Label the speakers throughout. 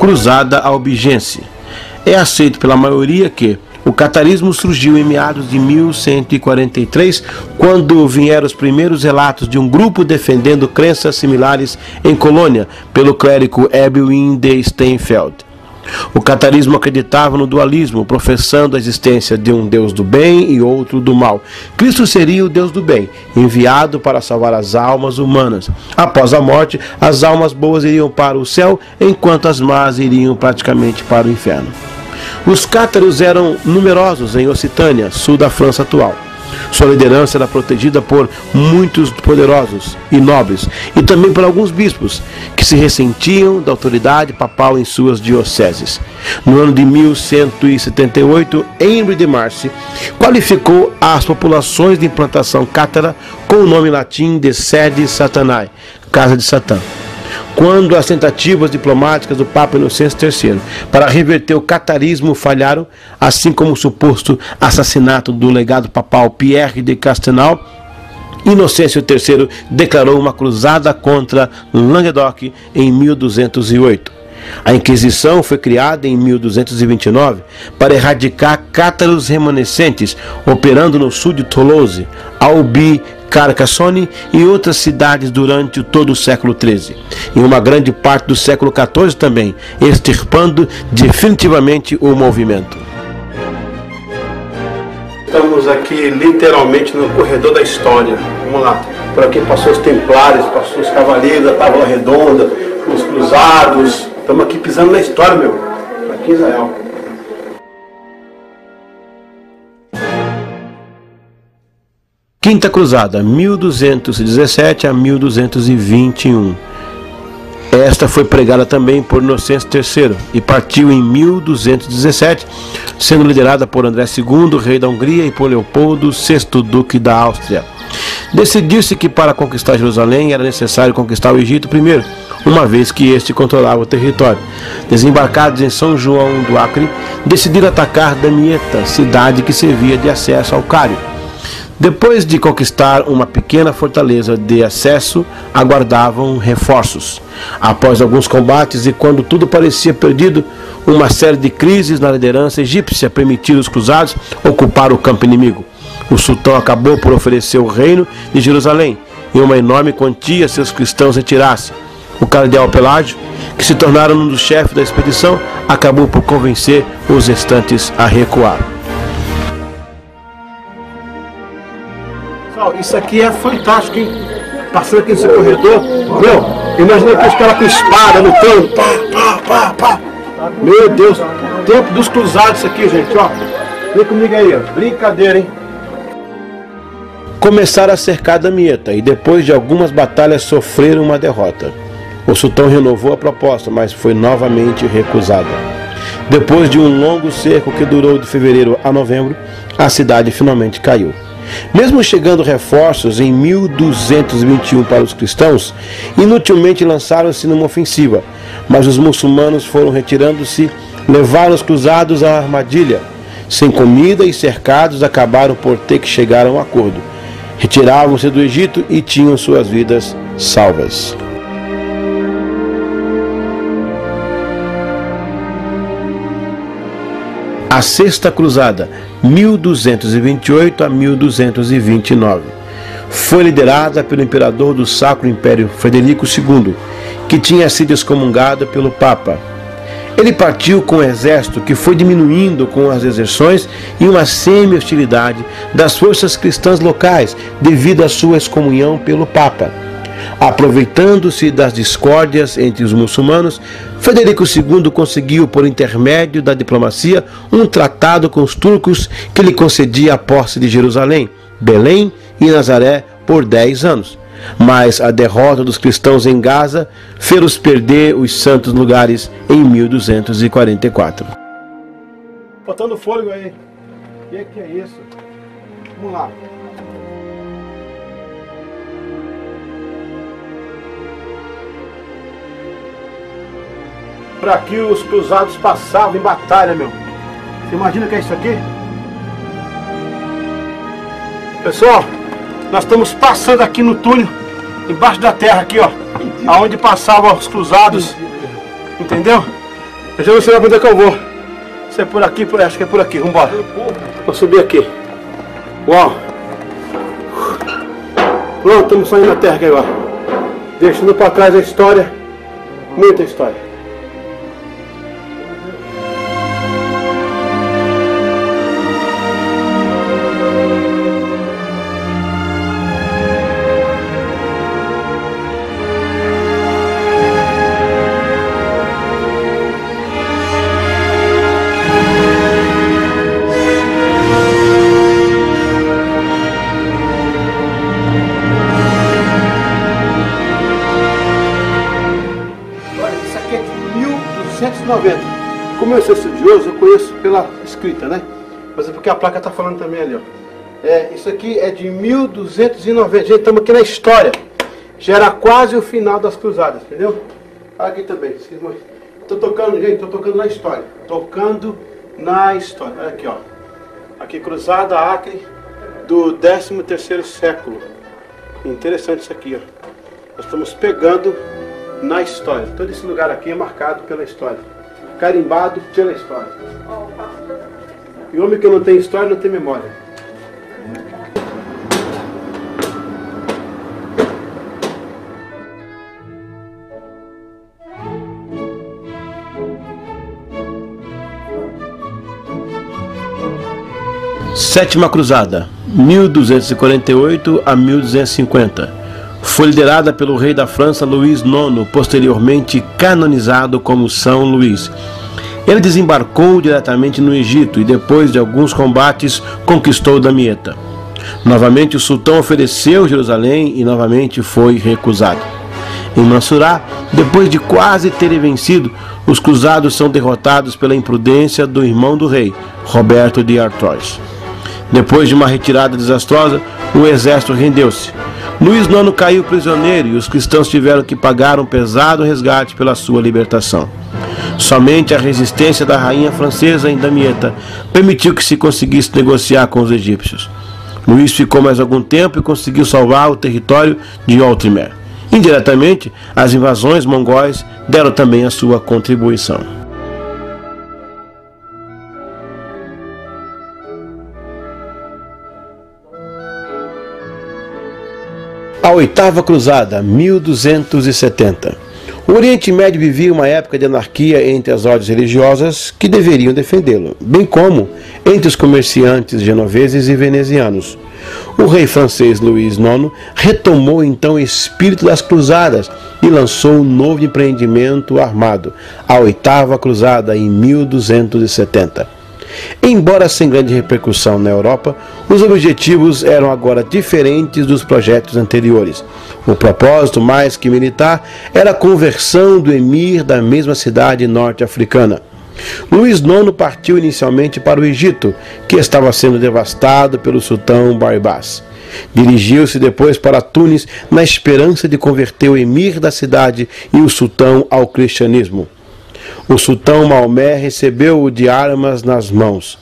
Speaker 1: Cruzada Albigense. É aceito pela maioria que o catarismo surgiu em meados de 1143, quando vieram os primeiros relatos de um grupo defendendo crenças similares em Colônia, pelo clérigo Ebwin de Steinfeld. O catarismo acreditava no dualismo, professando a existência de um Deus do bem e outro do mal. Cristo seria o Deus do bem, enviado para salvar as almas humanas. Após a morte, as almas boas iriam para o céu, enquanto as más iriam praticamente para o inferno. Os cátaros eram numerosos em Occitânia, sul da França atual. Sua liderança era protegida por muitos poderosos e nobres, e também por alguns bispos, que se ressentiam da autoridade papal em suas dioceses. No ano de 1178, Henry de Marcy qualificou as populações de implantação cátara com o nome latim de Sede Satanae, Casa de Satã. Quando as tentativas diplomáticas do Papa Inocêncio III para reverter o catarismo falharam, assim como o suposto assassinato do legado papal Pierre de Castelnau, Inocêncio III declarou uma cruzada contra Languedoc em 1208. A Inquisição foi criada em 1229 para erradicar cátaros remanescentes, operando no sul de Toulouse, Albi, Carcassonne e outras cidades durante todo o século XIII, e uma grande parte do século XIV também, extirpando definitivamente o movimento. Estamos aqui literalmente no corredor da história. Vamos lá. Por aqui passou os templários, passou os cavaleiros da Távola Redonda, os cruzados. Estamos aqui pisando na história, meu. Aqui em Israel. Quinta Cruzada, 1217 a 1221. Esta foi pregada também por Inocêncio III e partiu em 1217, sendo liderada por André II, rei da Hungria, e por Leopoldo VI, duque da Áustria. Decidiu-se que para conquistar Jerusalém era necessário conquistar o Egito primeiro, uma vez que este controlava o território. Desembarcados em São João do Acre, decidiram atacar Damietta, cidade que servia de acesso ao Cário. Depois de conquistar uma pequena fortaleza de acesso, aguardavam reforços. Após alguns combates e quando tudo parecia perdido, uma série de crises na liderança egípcia permitiram os cruzados ocupar o campo inimigo. O sultão acabou por oferecer o reino de Jerusalém e uma enorme quantia se os cristãos retirassem. O cardeal Pelágio, que se tornaram um dos chefes da expedição, acabou por convencer os restantes a recuar. Isso aqui é fantástico, hein? Passando aqui nesse corredor, meu, imagina aqui os caras com espada lutando, pá. Meu Deus, tempo dos cruzados isso aqui, gente, ó. Vem comigo aí, ó. Brincadeira, hein? Começaram a cercar Damietta e depois de algumas batalhas sofreram uma derrota. O sultão renovou a proposta, mas foi novamente recusada. Depois de um longo cerco que durou de fevereiro a novembro, a cidade finalmente caiu. Mesmo chegando reforços em 1221 para os cristãos, inutilmente lançaram-se numa ofensiva, mas os muçulmanos foram retirando-se, levaram os cruzados à armadilha. Sem comida e cercados, acabaram por ter que chegar a um acordo. Retiravam-se do Egito e tinham suas vidas salvas. A Sexta Cruzada, 1228 a 1229, foi liderada pelo imperador do Sacro Império Frederico II, que tinha sido excomungado pelo Papa. Ele partiu com um exército que foi diminuindo com as deserções e uma semi-hostilidade das forças cristãs locais devido à sua excomunhão pelo Papa. Aproveitando-se das discórdias entre os muçulmanos, Frederico II conseguiu, por intermédio da diplomacia, um tratado com os turcos que lhe concedia a posse de Jerusalém, Belém e Nazaré por 10 anos. Mas a derrota dos cristãos em Gaza fez-os perder os santos lugares em 1244. Botando fôlego aí. O que é isso? Vamos lá. Por aqui os cruzados passavam em batalha, meu. Você imagina o que é isso aqui? Pessoal, nós estamos passando aqui no túnel, embaixo da terra aqui, ó. Aonde passavam os cruzados. Entendeu? Eu já não sei pra onde é que eu vou. Se é por aqui, acho que é por aqui. Vambora. Vou subir aqui. Uau. Pronto, estamos saindo da terra aqui agora. Deixando pra trás a história. Muita história. Como eu sou estudioso, eu conheço pela escrita, né? Mas é porque a placa está falando também ali, ó. Isso aqui é de 1290. Gente, estamos aqui na história. Já era quase o final das cruzadas, entendeu? Aqui também. Estou tocando, gente, estou tocando na história. Tocando na história. Olha aqui, ó. Aqui, Cruzada Acre do 13º século. Interessante isso aqui, ó. Nós estamos pegando na história. Todo esse lugar aqui é marcado pela história. Carimbado pela história. E homem que não tem história não tem memória. Sétima Cruzada, 1248 a 1250. Foi liderada pelo rei da França Luís IX, posteriormente canonizado como São Luís. Ele desembarcou diretamente no Egito e depois de alguns combates conquistou Damieta. Novamente o sultão ofereceu Jerusalém e novamente foi recusado. Em Mansurá, depois de quase terem vencido, os cruzados são derrotados pela imprudência do irmão do rei, Roberto de Artois. Depois de uma retirada desastrosa, o exército rendeu-se. Luís IX caiu prisioneiro e os cristãos tiveram que pagar um pesado resgate pela sua libertação. Somente a resistência da rainha francesa em Damieta permitiu que se conseguisse negociar com os egípcios. Luís ficou mais algum tempo e conseguiu salvar o território de Outremer. Indiretamente, as invasões mongóis deram também a sua contribuição. A Oitava Cruzada, 1270. O Oriente Médio vivia uma época de anarquia entre as ordens religiosas que deveriam defendê-lo, bem como entre os comerciantes genoveses e venezianos. O rei francês Luís IX retomou então o espírito das cruzadas e lançou um novo empreendimento armado, a Oitava Cruzada, em 1270. Embora sem grande repercussão na Europa, os objetivos eram agora diferentes dos projetos anteriores. O propósito, mais que militar, era a conversão do emir da mesma cidade norte-africana. Luís IX partiu inicialmente para o Egito, que estava sendo devastado pelo sultão Baibars. Dirigiu-se depois para Tunis na esperança de converter o emir da cidade e o sultão ao cristianismo. O sultão Maomé recebeu-o de armas nas mãos.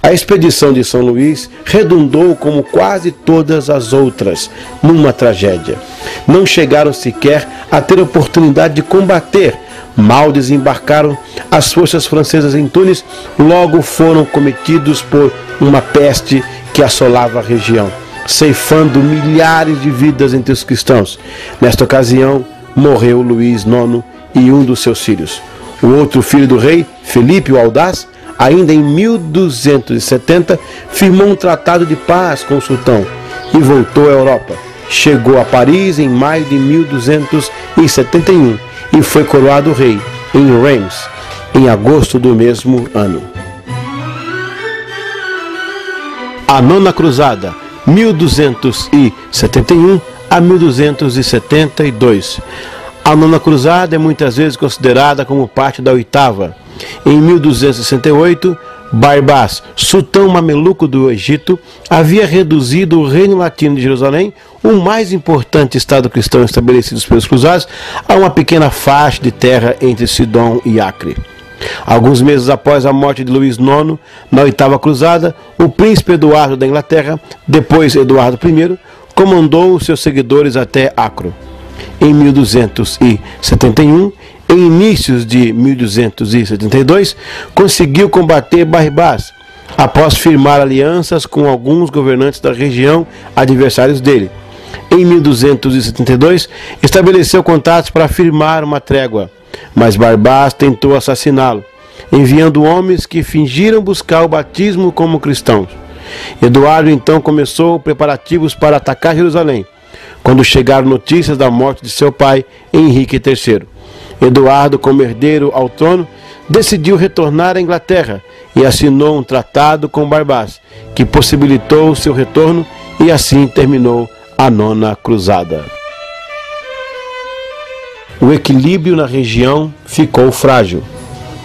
Speaker 1: A expedição de São Luís redundou, como quase todas as outras, numa tragédia. Não chegaram sequer a ter oportunidade de combater. Mal desembarcaram, as forças francesas em Tunis logo foram cometidos por uma peste que assolava a região, ceifando milhares de vidas entre os cristãos. Nesta ocasião, morreu Luís IX e um dos seus filhos. O outro filho do rei, Felipe o Audaz, ainda em 1270, firmou um tratado de paz com o sultão e voltou à Europa. Chegou a Paris em maio de 1271 e foi coroado rei em Reims, em agosto do mesmo ano. A Nona Cruzada, 1271 a 1272. A Nona Cruzada é muitas vezes considerada como parte da Oitava. Em 1268, Baibars, sultão mameluco do Egito, havia reduzido o Reino Latino de Jerusalém, o mais importante estado cristão estabelecido pelos cruzados, a uma pequena faixa de terra entre Sidom e Acre. Alguns meses após a morte de Luís IX, na Oitava Cruzada, o príncipe Eduardo da Inglaterra, depois Eduardo I, comandou os seus seguidores até Acro. Em 1271, Em inícios de 1272, conseguiu combater Barrabás, após firmar alianças com alguns governantes da região adversários dele. Em 1272, estabeleceu contatos para firmar uma trégua, mas Barrabás tentou assassiná-lo, enviando homens que fingiram buscar o batismo como cristãos. Eduardo então começou preparativos para atacar Jerusalém, quando chegaram notícias da morte de seu pai, Henrique III. Eduardo, como herdeiro ao trono, decidiu retornar à Inglaterra e assinou um tratado com Barrabás, que possibilitou seu retorno, e assim terminou a Nona Cruzada. O equilíbrio na região ficou frágil.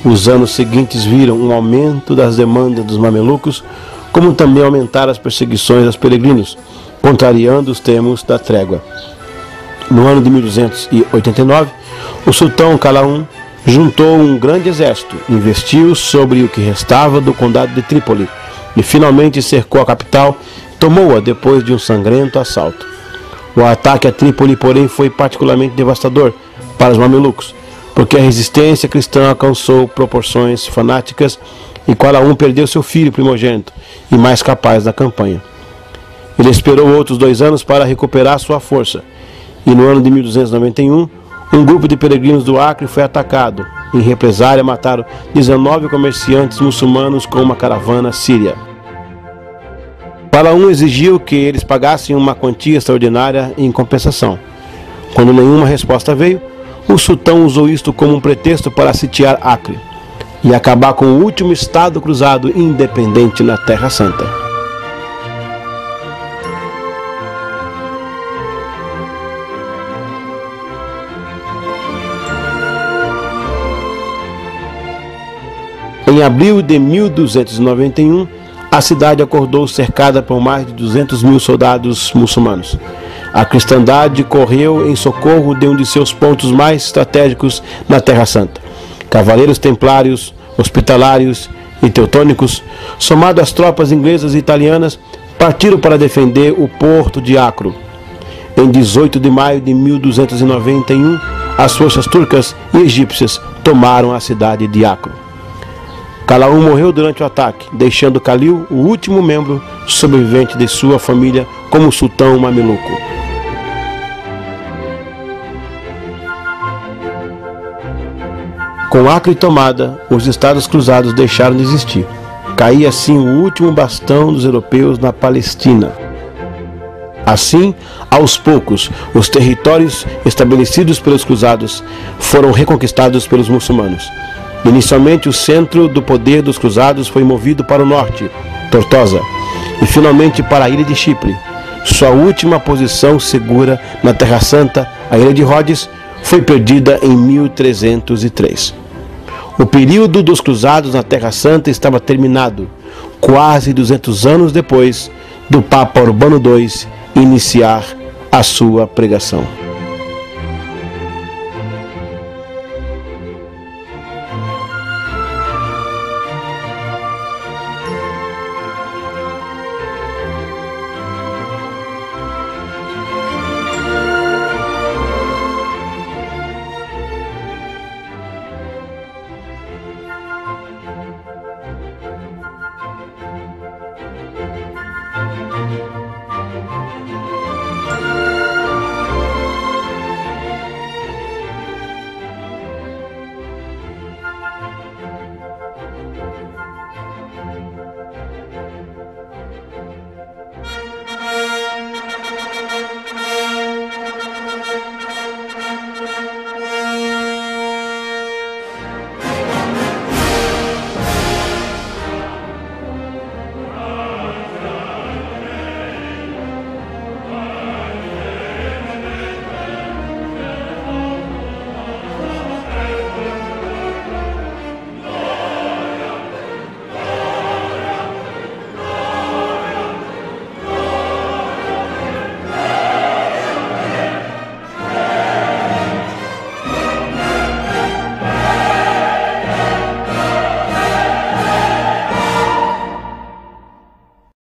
Speaker 1: Os anos seguintes viram um aumento das demandas dos mamelucos, como também aumentaram as perseguições aos peregrinos, contrariando os termos da trégua. No ano de 1289, o sultão Calaum juntou um grande exército, investiu sobre o que restava do condado de Trípoli e finalmente cercou a capital, tomou-a depois de um sangrento assalto. O ataque a Trípoli, porém, foi particularmente devastador para os mamelucos, porque a resistência cristã alcançou proporções fanáticas e Calaum perdeu seu filho primogênito e mais capaz da campanha. Ele esperou outros 2 anos para recuperar sua força, e no ano de 1291, um grupo de peregrinos do Acre foi atacado. Em represália, mataram 19 comerciantes muçulmanos com uma caravana síria. Calaum exigiu que eles pagassem uma quantia extraordinária em compensação. Quando nenhuma resposta veio, o sultão usou isto como um pretexto para sitiar Acre e acabar com o último estado cruzado independente na Terra Santa. Em abril de 1291, a cidade acordou cercada por mais de 200 mil soldados muçulmanos. A cristandade correu em socorro de um de seus pontos mais estratégicos na Terra Santa. Cavaleiros templários, hospitalários e teutônicos, somado às tropas inglesas e italianas, partiram para defender o porto de Acro. Em 18 de maio de 1291, as forças turcas e egípcias tomaram a cidade de Acro. Calaum morreu durante o ataque, deixando Calil, o último membro sobrevivente de sua família, como sultão mameluco. Com Acre tomada, os estados cruzados deixaram de existir. Caía assim o último bastão dos europeus na Palestina. Assim, aos poucos, os territórios estabelecidos pelos cruzados foram reconquistados pelos muçulmanos. Inicialmente, o centro do poder dos cruzados foi movido para o norte, Tortosa, e finalmente para a ilha de Chipre. Sua última posição segura na Terra Santa, a ilha de Rhodes, foi perdida em 1303. O período dos cruzados na Terra Santa estava terminado, quase 200 anos depois do Papa Urbano II iniciar a sua pregação.